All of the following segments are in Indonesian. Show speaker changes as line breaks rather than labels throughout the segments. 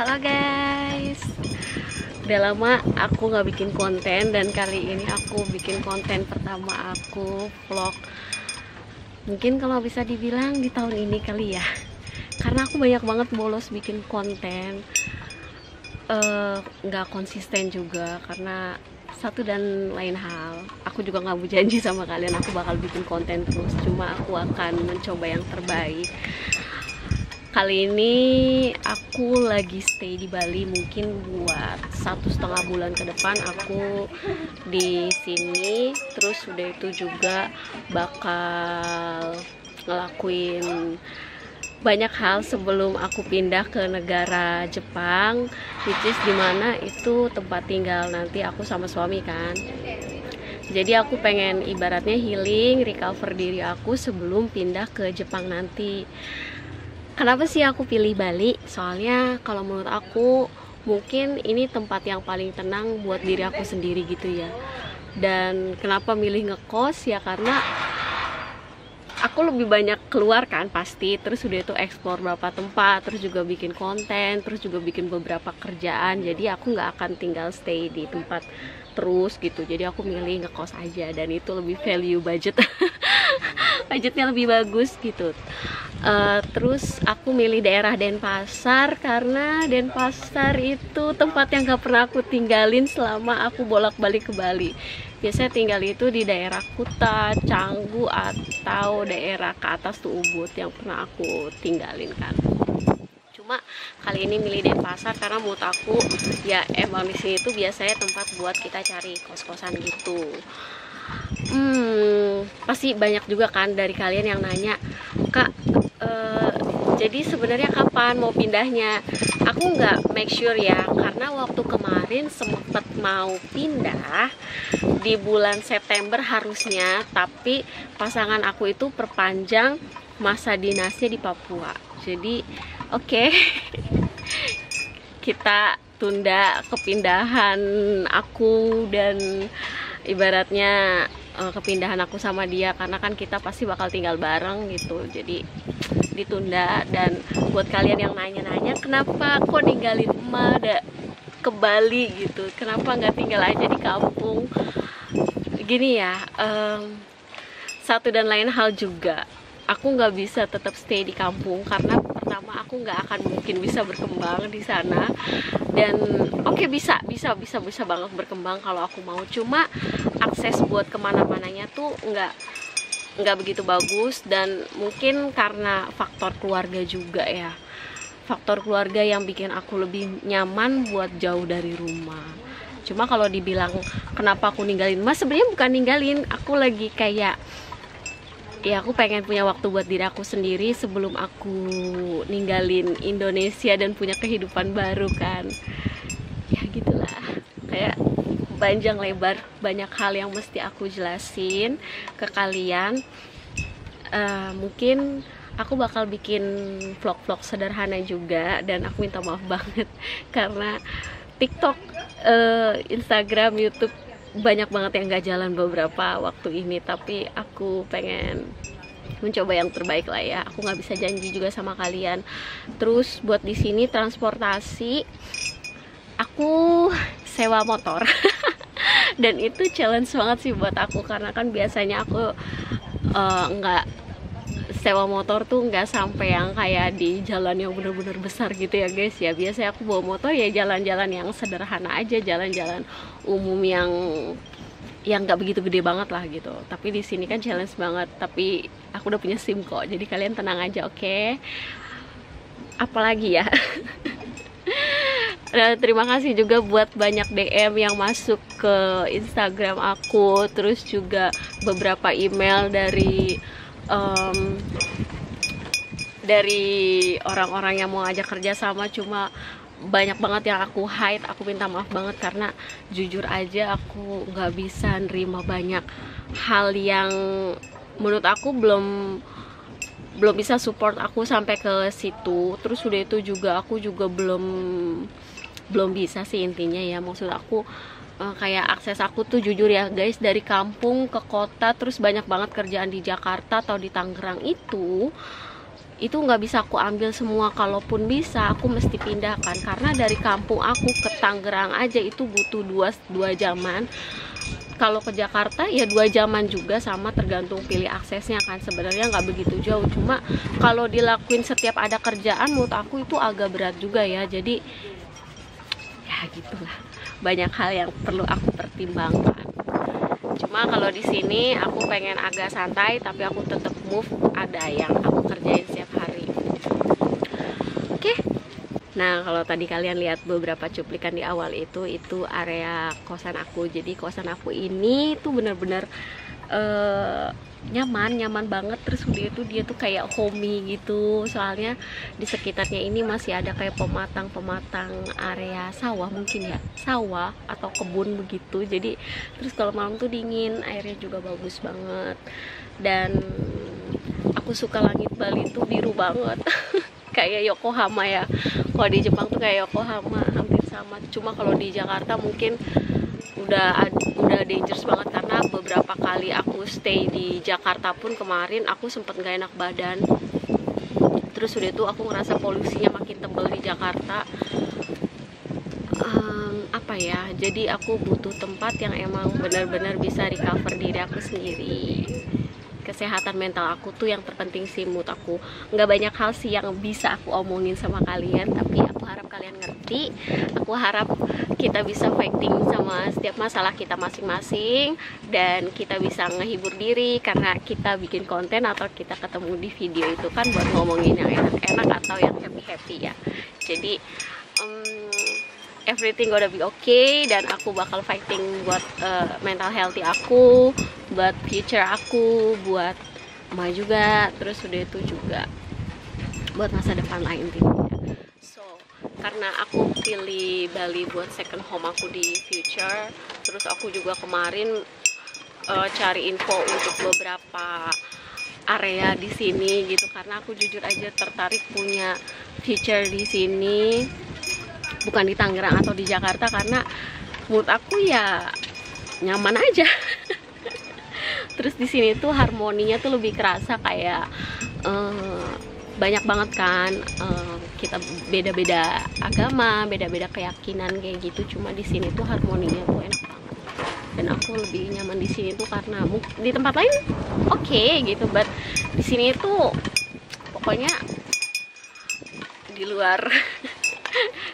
Halo guys, udah lama aku nggak bikin konten dan kali ini aku bikin konten pertama aku vlog. Mungkin kalau bisa dibilang di tahun ini kali ya, karena aku banyak banget bolos bikin konten, nggak konsisten juga karena satu dan lain hal. Aku juga nggak berjanji sama kalian aku bakal bikin konten terus, cuma aku akan mencoba yang terbaik. Kali ini aku lagi stay di Bali, mungkin buat 1,5 bulan ke depan aku di sini. Terus udah itu juga bakal ngelakuin banyak hal sebelum aku pindah ke negara Jepang, which is dimana itu tempat tinggal nanti aku sama suami kan. Jadi aku pengen ibaratnya healing, recover diri aku sebelum pindah ke Jepang nanti. Kenapa sih aku pilih Bali? Soalnya kalau menurut aku mungkin ini tempat yang paling tenang buat diri aku sendiri gitu ya. Dan kenapa milih ngekos? Ya karena aku lebih banyak keluar kan pasti. Terus udah itu explore beberapa tempat, terus juga bikin konten, terus juga bikin beberapa kerjaan. Jadi aku nggak akan tinggal stay di tempat terus gitu. Jadi aku milih ngekos aja dan itu lebih value budget. Budgetnya lebih bagus gitu. Terus aku milih daerah Denpasar karena Denpasar itu tempat yang gak pernah aku tinggalin selama aku bolak-balik ke Bali. Biasanya tinggal itu di daerah Kuta, Canggu, atau daerah ke atas tuh Ubud yang pernah aku tinggalin kan. Cuma kali ini milih Denpasar karena menurut aku ya emang di sini tuh biasanya tempat buat kita cari kos-kosan gitu. Pasti banyak juga kan dari kalian yang nanya, Kak, jadi sebenarnya kapan mau pindahnya? Aku nggak make sure ya, karena waktu kemarin sempet mau pindah di bulan September harusnya, tapi pasangan aku itu perpanjang masa dinasnya di Papua. Jadi oke, kita tunda kepindahan aku dan ibaratnya kepindahan aku sama dia, karena kan kita pasti bakal tinggal bareng gitu. Jadi ditunda. Dan buat kalian yang nanya-nanya kenapa kok ninggalin emak ke Bali gitu, kenapa nggak tinggal aja di kampung, gini ya, satu dan lain hal juga aku nggak bisa tetap stay di kampung karena pertama aku nggak akan mungkin bisa berkembang di sana. Dan oke, bisa banget berkembang kalau aku mau, cuma akses buat kemana-mananya tuh nggak begitu bagus. Dan mungkin karena faktor keluarga juga ya, faktor keluarga yang bikin aku lebih nyaman buat jauh dari rumah. Cuma kalau dibilang kenapa aku ninggalin mas, sebenarnya bukan ninggalin, aku lagi kayak ya aku pengen punya waktu buat diri aku sendiri sebelum aku ninggalin Indonesia dan punya kehidupan baru kan. Ya gitulah, kayak panjang lebar banyak hal yang mesti aku jelasin ke kalian. Mungkin aku bakal bikin vlog-vlog sederhana juga, dan aku minta maaf banget karena TikTok, Instagram, YouTube banyak banget yang gak jalan beberapa waktu ini, tapi aku pengen mencoba yang terbaik lah ya. Aku nggak bisa janji juga sama kalian. Terus buat di sini transportasi, aku sewa motor. Dan itu challenge banget sih buat aku, karena kan biasanya aku nggak sewa motor tuh nggak sampai yang kayak di jalan yang bener-bener besar gitu ya guys ya. Biasanya aku bawa motor ya jalan-jalan yang sederhana aja, jalan-jalan umum yang nggak begitu gede banget lah gitu. Tapi di sini kan challenge banget, tapi aku udah punya SIM kok, jadi kalian tenang aja, oke? Apalagi ya. Nah, terima kasih juga buat banyak DM yang masuk ke Instagram aku, terus juga beberapa email dari orang-orang yang mau ngajak kerja sama, cuma banyak banget yang aku hide. Aku minta maaf banget karena jujur aja aku nggak bisa nerima banyak hal yang menurut aku belum bisa support aku sampai ke situ. Terus udah itu juga aku juga belum bisa sih intinya ya. Maksud aku kayak akses aku tuh jujur ya guys, dari kampung ke kota, terus banyak banget kerjaan di Jakarta atau di Tangerang itu nggak bisa aku ambil semua. Kalaupun bisa, aku mesti pindahkan, karena dari kampung aku ke Tangerang aja itu butuh 2 jaman. Kalau ke Jakarta ya 2 jaman juga, sama tergantung pilih aksesnya kan. Sebenarnya nggak begitu jauh, cuma kalau dilakuin setiap ada kerjaan menurut aku itu agak berat juga ya. Jadi ya gitulah, banyak hal yang perlu aku pertimbangkan. Cuma kalau di sini aku pengen agak santai, tapi aku tetap move, ada yang aku kerjain setiap hari. Oke. Nah, kalau tadi kalian lihat beberapa cuplikan di awal itu area kosan aku. Jadi kosan aku ini tuh bener-bener nyaman banget. Terus dia tuh kayak homey gitu, soalnya di sekitarnya ini masih ada kayak pematang area sawah, mungkin ya sawah atau kebun begitu. Jadi terus kalau malam tuh dingin, airnya juga bagus banget. Dan aku suka langit Bali tuh biru banget kayak Yokohama ya. Kalau di Jepang tuh kayak Yokohama, hampir sama. Cuma kalau di Jakarta mungkin udah dangerous banget, karena beberapa kali aku stay di Jakarta pun kemarin aku sempet gak enak badan. Terus udah itu aku ngerasa polusinya makin tebel di Jakarta. Apa ya, jadi aku butuh tempat yang emang benar-benar bisa recover diri aku sendiri. Kesehatan mental aku tuh yang terpenting sih menurut aku. Nggak banyak hal sih yang bisa aku omongin sama kalian, tapi aku harap kalian ngerti. Aku harap kita bisa fighting sama setiap masalah kita masing-masing, dan kita bisa ngehibur diri, karena kita bikin konten atau kita ketemu di video itu kan buat ngomongin yang enak-enak atau yang happy-happy ya. Jadi everything gonna be okay, dan aku bakal fighting buat mental healthy aku, buat future aku, buat Ma juga, terus udah itu juga buat masa depan lain intinya. So, karena aku pilih Bali buat second home aku di future, terus aku juga kemarin cari info untuk beberapa area di sini gitu, karena aku jujur aja tertarik punya future di sini, bukan di Tangerang atau di Jakarta, karena menurut aku ya nyaman aja. Terus di sini tuh harmoninya tuh lebih kerasa, kayak banyak banget kan kita beda-beda agama, beda-beda keyakinan kayak gitu. Cuma di sini tuh harmoninya tuh enak banget, dan aku lebih nyaman di sini tuh karena di tempat lain oke gitu, but di sini tuh pokoknya di luar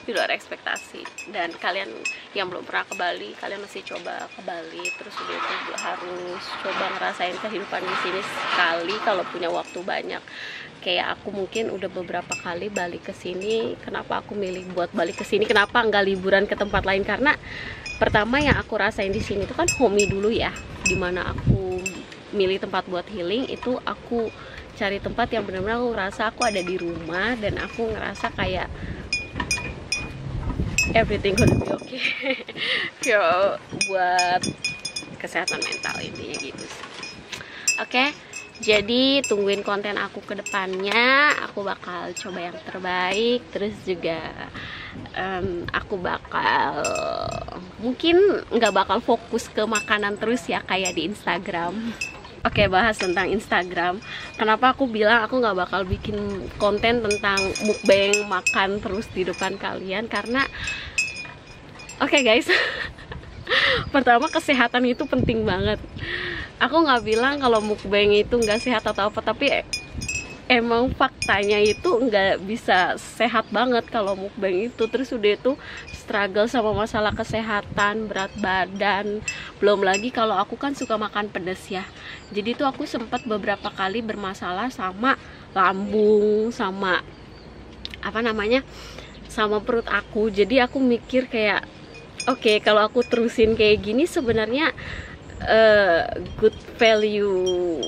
di luar ekspektasi. Dan kalian yang belum pernah ke Bali, kalian mesti coba ke Bali. Terus udah itu harus coba ngerasain kehidupan di sini sekali kalau punya waktu banyak. Kayak aku mungkin udah beberapa kali balik ke sini. Kenapa aku milih buat balik ke sini? Kenapa nggak liburan ke tempat lain? Karena pertama yang aku rasain di sini itu kan homey dulu ya. Dimana aku milih tempat buat healing itu, aku cari tempat yang benar-benar aku ngerasa aku ada di rumah, dan aku ngerasa kayak everything gonna be okay. Buat kesehatan mental intinya gitu sih. Oke, jadi tungguin konten aku ke depannya. Aku bakal coba yang terbaik. Terus juga aku bakal mungkin nggak bakal fokus ke makanan terus ya kayak di Instagram. Oke, bahas tentang Instagram. Kenapa aku bilang aku nggak bakal bikin konten tentang mukbang makan terus di depan kalian? Karena oke guys, pertama kesehatan itu penting banget. Aku nggak bilang kalau mukbang itu nggak sehat atau apa, tapi emang faktanya itu nggak bisa sehat banget kalau mukbang itu. Terus udah itu struggle sama masalah kesehatan, berat badan. Belum lagi kalau aku kan suka makan pedas ya, jadi tuh aku sempat beberapa kali bermasalah sama lambung, sama apa namanya, sama perut aku. Jadi aku mikir kayak oke, kalau aku terusin kayak gini sebenarnya good value,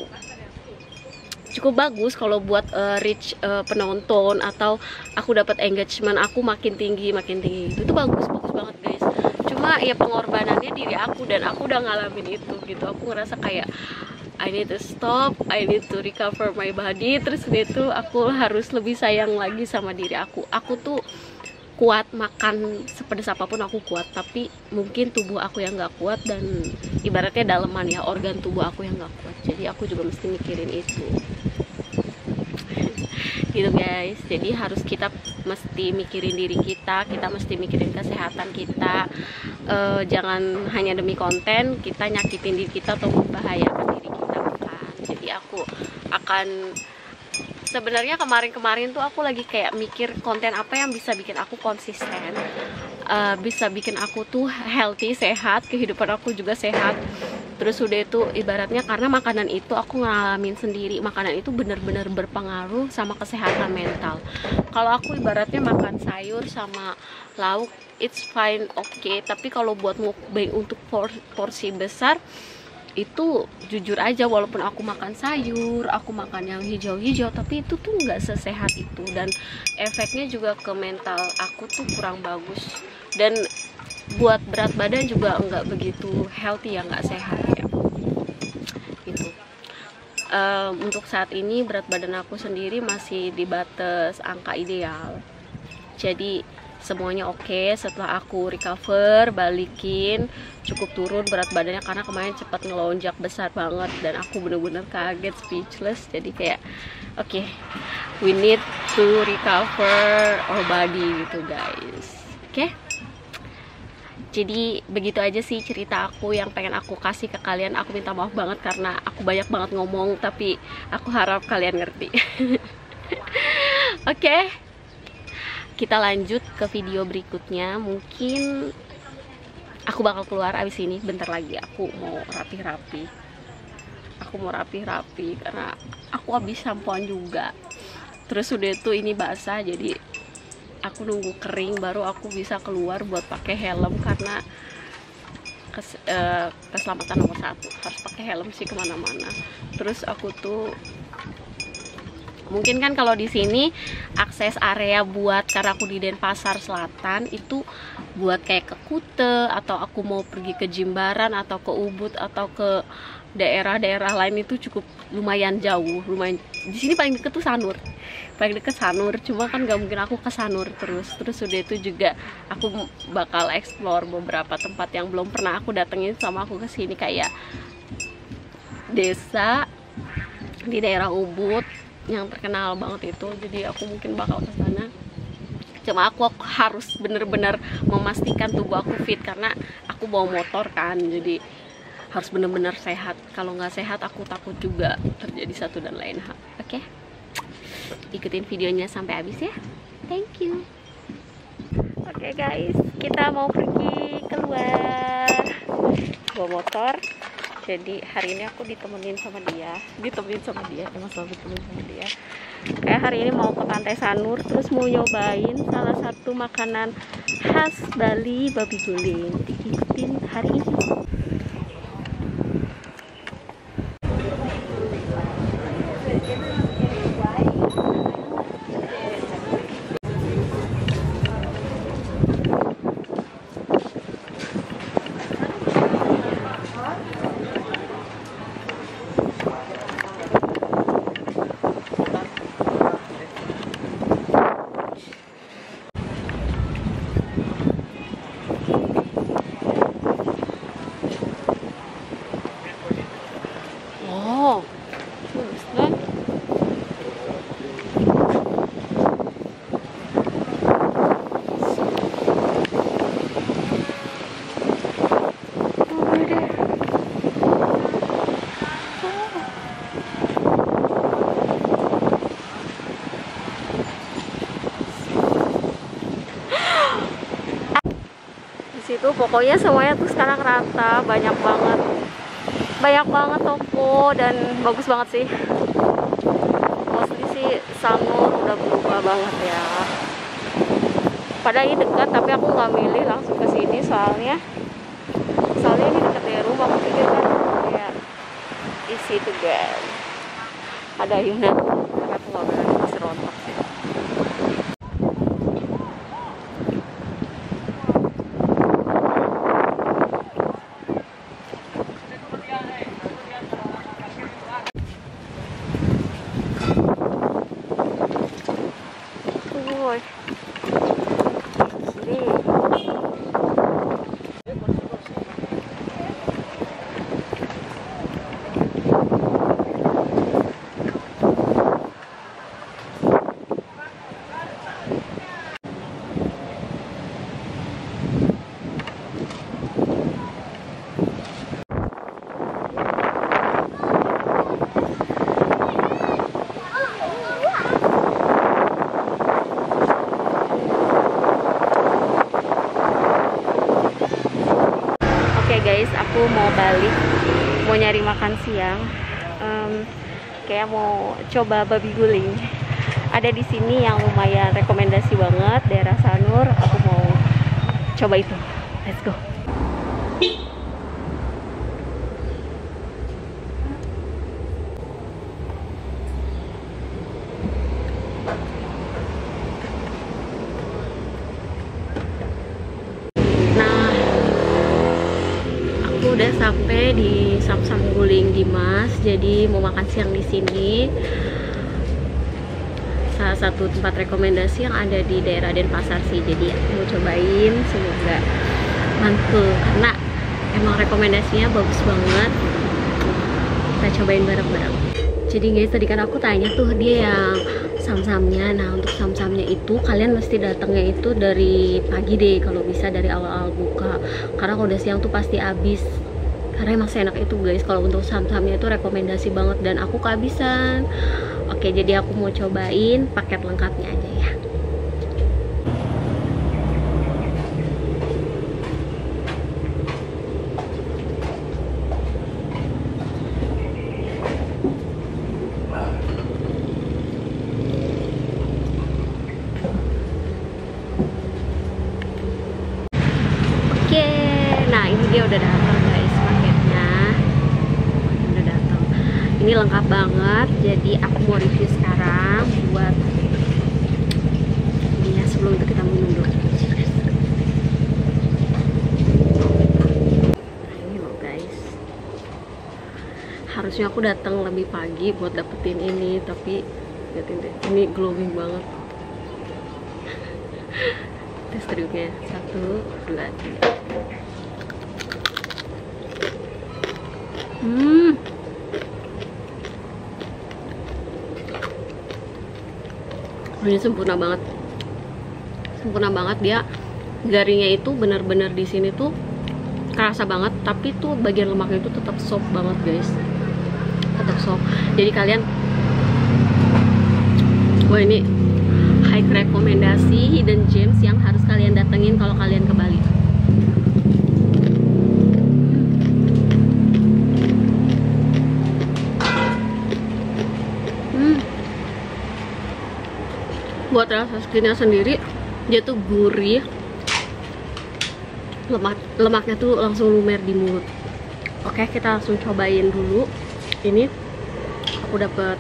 cukup bagus kalau buat reach penonton, atau aku dapat engagement aku makin tinggi itu bagus banget guys. Cuma ya pengorbanannya diri aku, dan aku udah ngalamin itu gitu. Aku ngerasa kayak I need to stop, I need to recover my body. Terus itu aku harus lebih sayang lagi sama diri aku. Aku tuh kuat makan sepedas apapun, aku kuat, tapi mungkin tubuh aku yang nggak kuat, dan ibaratnya daleman ya, organ tubuh aku yang nggak kuat. Jadi aku juga mesti mikirin itu. gitu guys. Jadi harus kita mesti mikirin diri kita mesti mikirin kesehatan kita. Jangan hanya demi konten kita nyakitin diri kita atau membahayakan diri kita, bukan. Jadi aku akan sebenarnya kemarin tuh aku lagi kayak mikir konten apa yang bisa bikin aku konsisten, bisa bikin aku tuh healthy, sehat, kehidupan aku juga sehat. Terus udah itu ibaratnya karena makanan itu aku ngalamin sendiri, makanan itu bener-bener berpengaruh sama kesehatan mental. Kalau aku ibaratnya makan sayur sama lauk it's fine, oke. Tapi kalau buat mukbang untuk porsi besar itu jujur aja, walaupun aku makan sayur, aku makan yang hijau-hijau, tapi itu tuh nggak sesehat itu, dan efeknya juga ke mental aku tuh kurang bagus, dan buat berat badan juga nggak begitu healthy ya, nggak sehat ya gitu. Untuk saat ini berat badan aku sendiri masih di batas angka ideal, jadi semuanya oke. Setelah aku recover, balikin, cukup turun berat badannya karena kemarin cepat ngelonjak besar banget dan aku bener-bener kaget, speechless. Jadi kayak oke, we need to recover our body gitu guys. Oke, jadi begitu aja sih cerita aku yang pengen aku kasih ke kalian. Aku minta maaf banget karena aku banyak banget ngomong, tapi aku harap kalian ngerti. Oke, kita lanjut ke video berikutnya. Mungkin aku bakal keluar abis ini bentar lagi. Aku mau rapi-rapi karena aku habis sampoan juga. Terus udah itu ini basah, jadi aku nunggu kering baru aku bisa keluar buat pakai helm karena keselamatan nomor 1, harus pakai helm sih kemana-mana. Terus aku tuh mungkin kan kalau di sini akses area buat, karena aku di Denpasar Selatan, itu buat kayak ke Kute atau aku mau pergi ke Jimbaran atau ke Ubud atau ke daerah-daerah lain itu cukup lumayan jauh. Lumayan di sini paling deket tuh Sanur, paling deket Sanur, cuma kan gak mungkin aku ke Sanur terus udah itu juga aku bakal explore beberapa tempat yang belum pernah aku datengin sama aku kesini, kayak desa di daerah Ubud yang terkenal banget itu. Jadi aku mungkin bakal ke sana. Cuma aku harus bener-bener memastikan tubuh aku fit karena aku bawa motor kan, jadi harus bener-bener sehat. Kalau nggak sehat aku takut juga terjadi satu dan lain hal. Oke, ikutin videonya sampai habis ya. Thank you. Oke guys, kita mau pergi keluar bawa motor. Jadi hari ini aku ditemenin sama dia, emang selalu ditemenin sama dia. Kayak hari ini mau ke Pantai Sanur, terus mau nyobain salah satu makanan khas Bali, babi guling. Diikutin hari ini. Oh, bagus kan? Di situ pokoknya semuanya tuh sekarang rata, banyak banget toko dan bagus banget sih. Mostly sih Sanur udah berubah banget ya. Padahal ini dekat, tapi aku nggak milih langsung ke sini soalnya ini dekat dari rumah. Aku pikir kan ya isi itu kan ada ayunan, tapi aku nggak berani, masih rontok sih. guys, aku mau balik, mau nyari makan siang. Kayak mau coba babi guling. Ada di sini yang lumayan rekomendasi banget, daerah Sanur. Aku mau coba itu. Let's go. Udah sampai di Samsam Guling Dimas, jadi mau makan siang di sini. Salah satu tempat rekomendasi yang ada di daerah Denpasar sih, jadi aku mau cobain, semoga mantul karena emang rekomendasinya bagus banget. Kita cobain bareng-bareng. Jadi guys, tadi kan aku tanya tuh dia yang samsamnya. Nah, untuk samsamnya itu kalian mesti datangnya itu dari pagi deh, kalau bisa dari awal-awal buka, karena kalau udah siang tuh pasti habis, karena emang seenak itu guys. Kalau untuk samsamnya itu rekomendasi banget dan aku kehabisan. Oke, jadi aku mau cobain paket lengkapnya aja ya. Nah, ini dia udah datang guys, paketnya udah datang. Ini lengkap banget, jadi aku mau review sekarang buat ini ya. Sebelum itu kita minum dulu. Nah, ini loh guys, harusnya aku datang lebih pagi buat dapetin ini, tapi liatin deh, ini glowing banget. Tes triknya 1, 2, 3. Ini sempurna banget dia. Garingnya itu benar-benar di sini tuh kerasa banget, tapi tuh bagian lemaknya itu tetap soft banget guys, tetap soft. Jadi kalian, wah ini high rekomendasi hidden gems yang harus kalian datengin kalau kalian ke Bali. Buat rasa skinnya sendiri, dia tuh gurih, lemaknya tuh langsung lumer di mulut. Oke, kita langsung cobain dulu. Ini aku dapet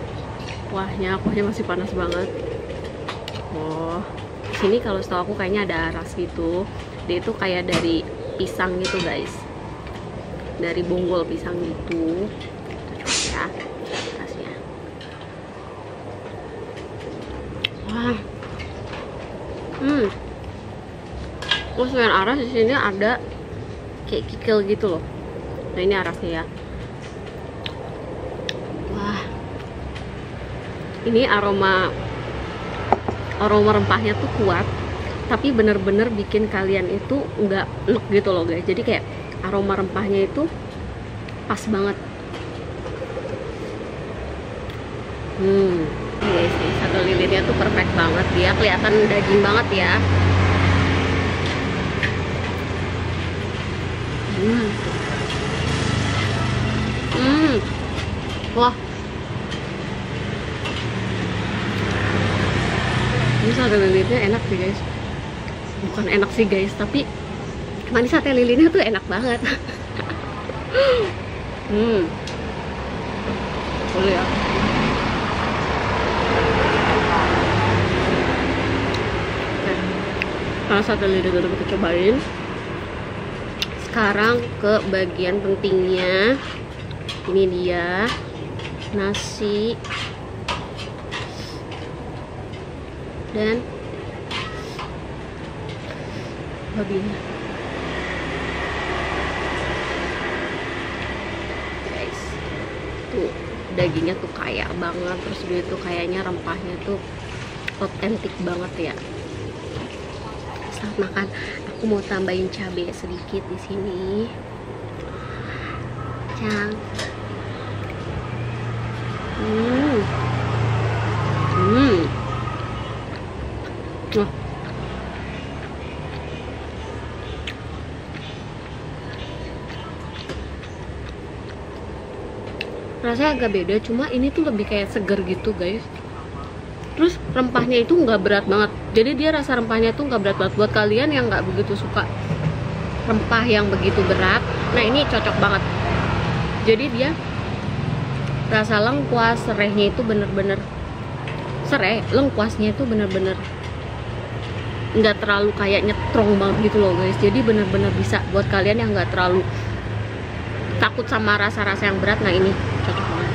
kuahnya masih panas banget. Oh, sini kalau setahu aku kayaknya ada aras gitu. Dia itu kayak dari pisang gitu guys, dari bonggol pisang gitu. Kita coba ya rasanya. Wah, terus selain aras di sini ada kayak kikil gitu loh. Nah, ini arasnya ya. Wah, ini aroma rempahnya tuh kuat, tapi bener-bener bikin kalian itu nggak enek gitu loh guys. Jadi kayak aroma rempahnya itu pas banget. Guys, nih satu lilinnya tuh perfect banget, dia kelihatan daging banget ya. Wah, ini sate lilinnya enak sih guys. Bukan enak sih guys, tapi manis sate lilinnya tuh enak banget. Boleh ya. Nah, sate lilin udah kita cobain. Sekarang ke bagian pentingnya. Ini dia nasi dan babinya. Guys, tuh dagingnya tuh kaya banget, terus dia tuh kayaknya rempahnya tuh otentik banget ya. Saat makan, aku mau tambahin cabai sedikit di sini. Cang. rasanya agak beda, cuma ini tuh lebih kayak seger gitu guys. Terus rempahnya itu nggak berat banget, jadi dia rasa rempahnya tuh nggak berat banget. Buat kalian yang nggak begitu suka rempah yang begitu berat, nah ini cocok banget. Jadi dia rasa lengkuas, serehnya itu bener-bener sereh, lengkuasnya itu bener-bener nggak terlalu kayak nyetrong banget gitu loh guys. Jadi bener-bener bisa buat kalian yang nggak terlalu takut sama rasa-rasa yang berat, nah ini cocok banget.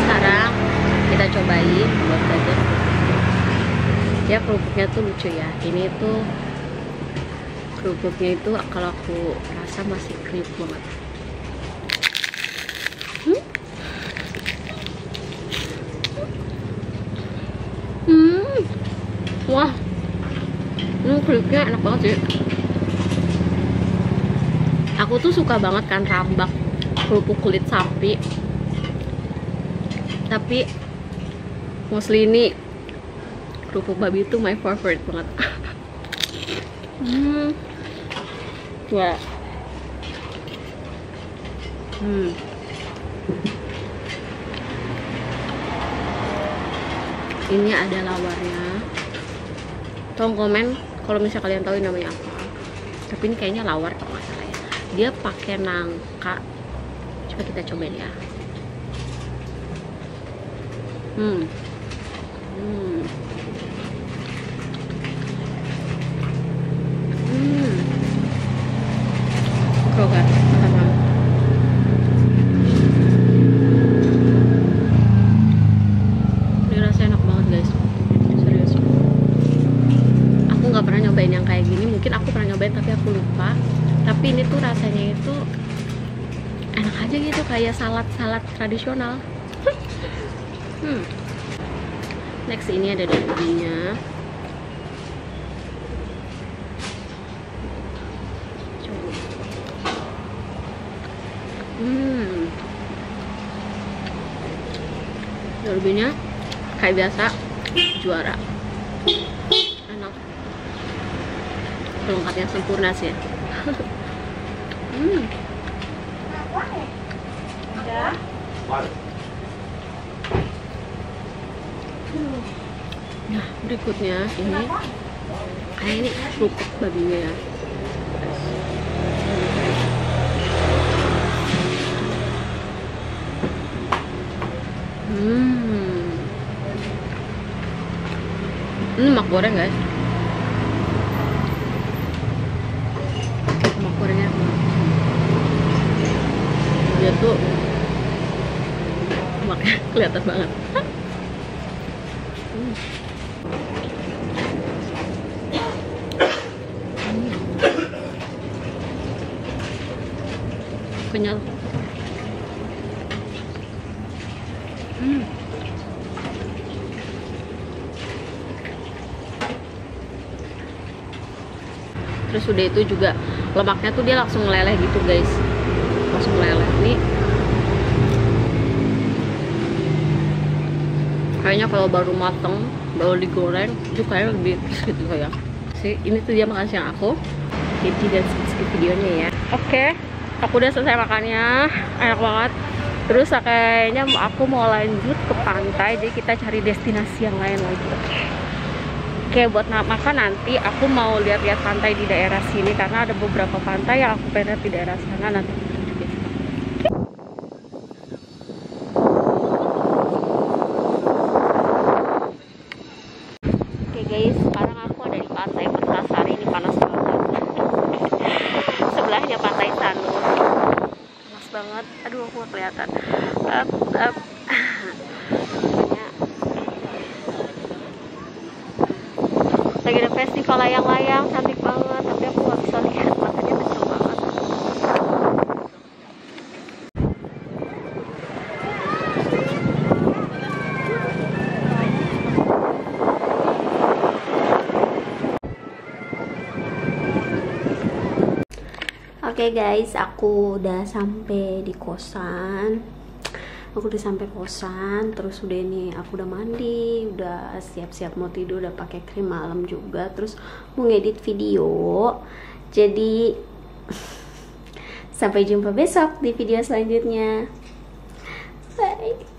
Sekarang kita cobain buat belajar. Ya kerupuknya tuh lucu ya. Ini tuh kerupuknya itu kalau aku rasa masih kriuk banget. Wah, ini kerupuknya enak banget sih. Aku tuh suka banget kan rambak kerupuk kulit sapi, tapi mostly ini kerupuk babi itu my favorite banget. Wah. Ini ada lawarnya. Tolong komen kalau misalnya kalian tahu namanya apa. Tapi ini kayaknya lawar kalau nggak salah ya. Dia pakai nangka. Coba kita cobain ya. Krogat. Ini rasanya enak banget guys. Serius. Aku nggak pernah nyobain yang kayak gini. Mungkin aku pernah nyobain tapi aku lupa. Tapi ini tuh rasanya itu enak aja gitu, kayak salad-salad tradisional. Next ini ada dagingnya. Dagingnya kayak biasa, juara. Enak. Pelengkapnya sempurna sih ya. Nah, berikutnya ini kayak ini kerupuk babinya ya. Ini lemak goreng guys. Lemak gorengnya dia tuh lemaknya kelihatan banget. Kenyal. Terus udah itu juga lemaknya tuh dia langsung meleleh gitu guys, langsung meleleh. Nih kayaknya kalau baru mateng, baru digoreng itu kayak lebih gitu kayak sih. Ini tuh dia makan siang aku. Jadi dan skip videonya ya. Oke, aku udah selesai makannya, enak banget. Terus kayaknya aku mau lanjut ke pantai, jadi kita cari destinasi yang lain lagi. Oke, buat makan nanti aku mau lihat-lihat pantai di daerah sini karena ada beberapa pantai yang aku pengen lihat di daerah sana nanti. Oke guys, sekarang aku ada di pantai Putrasari. Ini panas banget. Sebelahnya pantai Sanur. Panas banget. Aduh, aku nggak kelihatan. Lagi ada festival layang-layang, cantik banget, tapi aku nggak bisa lihat, matanya kenceng banget. Oke guys, aku udah sampai di kosan. Terus udah ini aku udah mandi, udah siap-siap mau tidur, udah pakai krim malam juga, terus mau ngedit video. Jadi Sampai jumpa besok di video selanjutnya. Bye.